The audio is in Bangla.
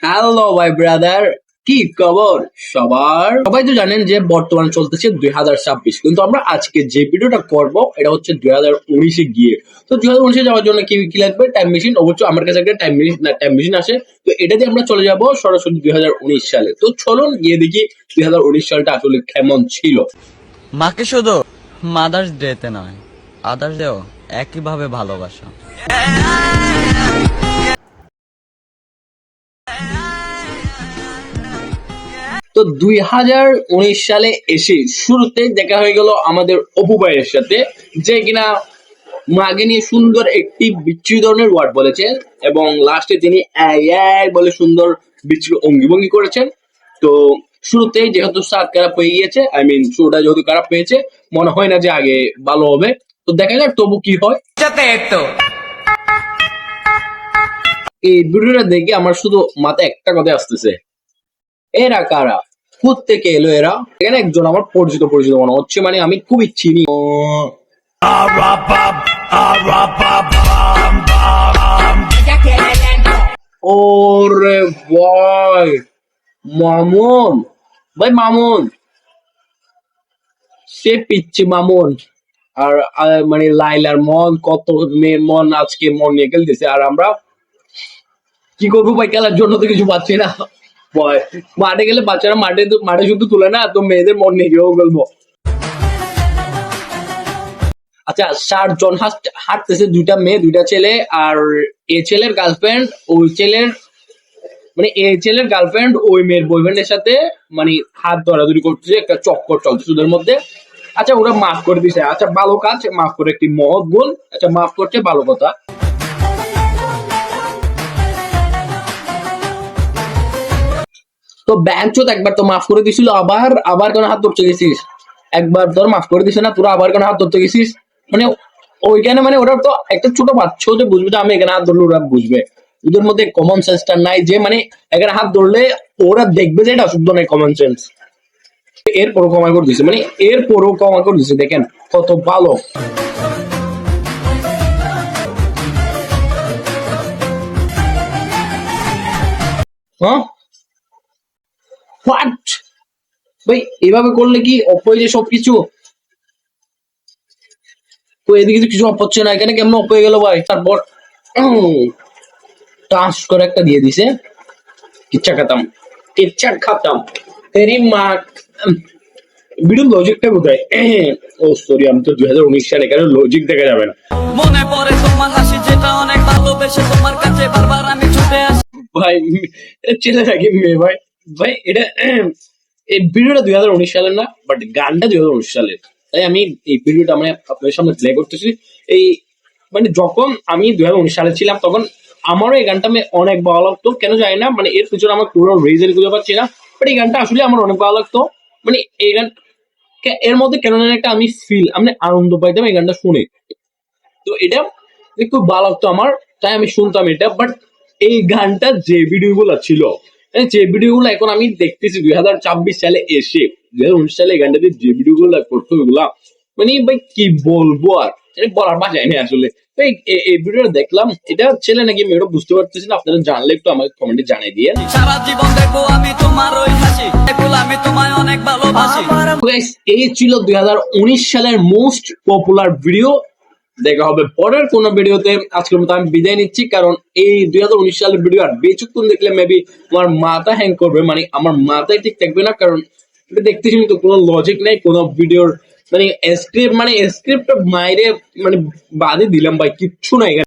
হ্যালো ভাই ব্রাদার, কি খবর সবার? সবাই তো জানেন যে বর্তমান চলতেছে 2026, কিন্তু আমরা আজকে যে ভিডিওটা করব এটা হচ্ছে 2019-এ গিয়ে। তো 2019-এ যাওয়ার জন্য কি কি লাগবে? Time machine. অবশ্য আমার কাছে একটা টাইম মেশিন আছে, তো এটা দিয়ে আমরা চলে যাব সরাসরি 2019 সালে। তো চলুন গিয়ে দেখি 2019 সালটা আসলে কেমন ছিল। মাকে শুধু মাদার্স ডেতে নয়, আদার্স ডেও একইভাবে ভালোবাসা। তো 2019 সালে এসে শুরুতে দেখা হয়ে গেল আমাদের অপু ভাইয়ের সাথে, যে কিনা মাকে নিয়ে সুন্দর একটি বিচ্ছিরি ধরনের ওয়ার্ড বলেছেন এবং লাস্টে তিনি বলে সুন্দর বিচ্ছিরি অঙ্গি করেছেন। তো শুরুতে যেহেতু স্বাদ খারাপ হয়ে গিয়েছে, আই মিন শোটা যেহেতু খারাপ হয়েছে, মনে হয় না যে আগে ভালো হবে। তো দেখা যাক তবু কি হয়। এই ভিডিওটা দেখে আমার শুধু মাথায় একটা কথা আসতেছে, এরা কারা, কোথা থেকে এলো এরা? এখানে একজন আমার পরিচিত পরিচিত মনে হচ্ছে, মানে আমি খুবই চিনি। ওরে ভাই, মামুন ভাই, মামুন সে পিচ্ছি মামুন। আর মানে লাইলার মন, কত মেয়ের মন আজকে মন নিয়ে খেলতেছে, আর আমরা কি করবো ভাই? খেলার জন্য তো কিছু পাচ্ছি না। ভয়, মাঠে গেলে বাচ্চারা মাঠে শুধু তুলে না, তো মেয়েদের মন নিয়ে গিয়েও গেলবো। আচ্ছা, 7 জন হাঁটতেছে, 2টা মেয়ে 2টা ছেলে, আর এ ছেলের গার্লফ্রেন্ড ওই ছেলের, মানে এ ছেলের গার্লফ্রেন্ড ওই মেয়ের বয়ফ্রেন্ডের সাথে মানে হাত ধরাধরি করতেছে, একটা চক্কর চলতেছে ওদের মধ্যে। আচ্ছা, ওরা মাফ করে দিছে, আচ্ছা ভালো কাজ, মাফ করে একটি মহৎ গুণ। আচ্ছা, মাফ করছে, ভালো কথা। তো ব্যাংচোদ একবার তো মাফ করে দিছিল, আবার আবার কেন হাত ধরতে গেছিস? একবার তোর মাফ করে দিছে না, তোরা আবার কেন হাত ধরতে গেছিস? মানে ওইখানে মানে ওরা তো একটা ছোট বাচ্চাও যে বুঝবে যে আমি এখানে হাত ধরলে ওরা বুঝবে। ওদের মধ্যে কমন সেন্সটা নাই, যে মানে এখানে হাত ধরলে ওরা দেখবে যে এটা অশুদ্ধ নাই, কমন সেন্স। এরপরও ক্ষমা করে দিছে, মানে এরপরও ক্ষমা করে দিছে, দেখেন কত ভালো। হ্যাঁ, হোয়াট ভাই, এভাবে করলে কি অপয় যে সবকিছু? তো এদিকে তো কিছু অপ হচ্ছে না, এখানে কেমন অপ হয়ে গেল ভাই? তারপর টাস করে একটা দিয়ে দিছে, কিচ্ছা খাতাম, কিচ্ছা খাতাম, তেরি মা। ভিডিও লজিকটা কোথায়? ও সরি, আমি তো 2019 সালে, এখানে লজিক দেখা যাবে না। মনে পড়ে তোমার হাসি, যেটা অনেক ভালোবেসে তোমার কাছে বারবার আমি ছুটে আসি। ভাই এটা ছেলে নাকি মেয়ে ভাই? ভাই এটা এই ভিডিওটা 2019 সালের না, বাট গানটা 2019 সালের। তাই আমি এই ভিডিওটা মানে আপনাদের সামনে প্লে করতেছি। এই মানে যখন আমি 2019 সালে ছিলাম, তখন আমারও এই গানটা আমি অনেক ভালো লাগতো, কেন জানি না, মানে এর পিছনে আমার পুরো রিজন খুঁজে পাচ্ছি না, বাট এই গানটা আসলে আমার অনেক ভালো লাগতো। মানে এই গান এর মধ্যে কেন জানি একটা আমি আমি আনন্দ পাইতাম এই গানটা শুনে। তো এটা খুব ভালো লাগতো আমার, তাই আমি শুনতাম এটা। বাট এই গানটা যে ভিডিও গুলো ছিল, যে ভিডিও গুলো এখন আমি দেখতেছি 2026 সালে এসে, 2019 সালে এই গানটা যে ভিডিও গুলো করতো ওগুলা, মানে ভাই কি বলবো আর, এটা বলার ভাষায় নেই আসলে। তো এই ভিডিওটা দেখলাম, এটা ছেলে নাকি মেয়েটা বুঝতে পারতেছি না, আপনারা জানলে একটু আমাকে কমেন্টে জানিয়ে দিয়ে। সারা জীবন দেখবো আমি তোমার ওই হাসি, এগুলো আমি তোমায় অনেক ভালোবাসি। এই ছিল 2019 সালের মোস্ট পপুলার ভিডিও। দেখা হবে পরের কোন ভিডিওতে। আজকের মতো আমি বিদায় নিচ্ছি, কারণ এই 2019 সালের ভিডিও আর বেচুক্ষণ দেখলে মেবি আমার মাথা হ্যাং করবে, মানে আমার মাথায় ঠিক থাকবে না, কারণ এটা দেখতেছি তো কোনো লজিক নেই কোনো ভিডিওর, মানে স্ক্রিপ্ট মাইরে মানে বাদে দিলাম ভাই, কিচ্ছু নাই।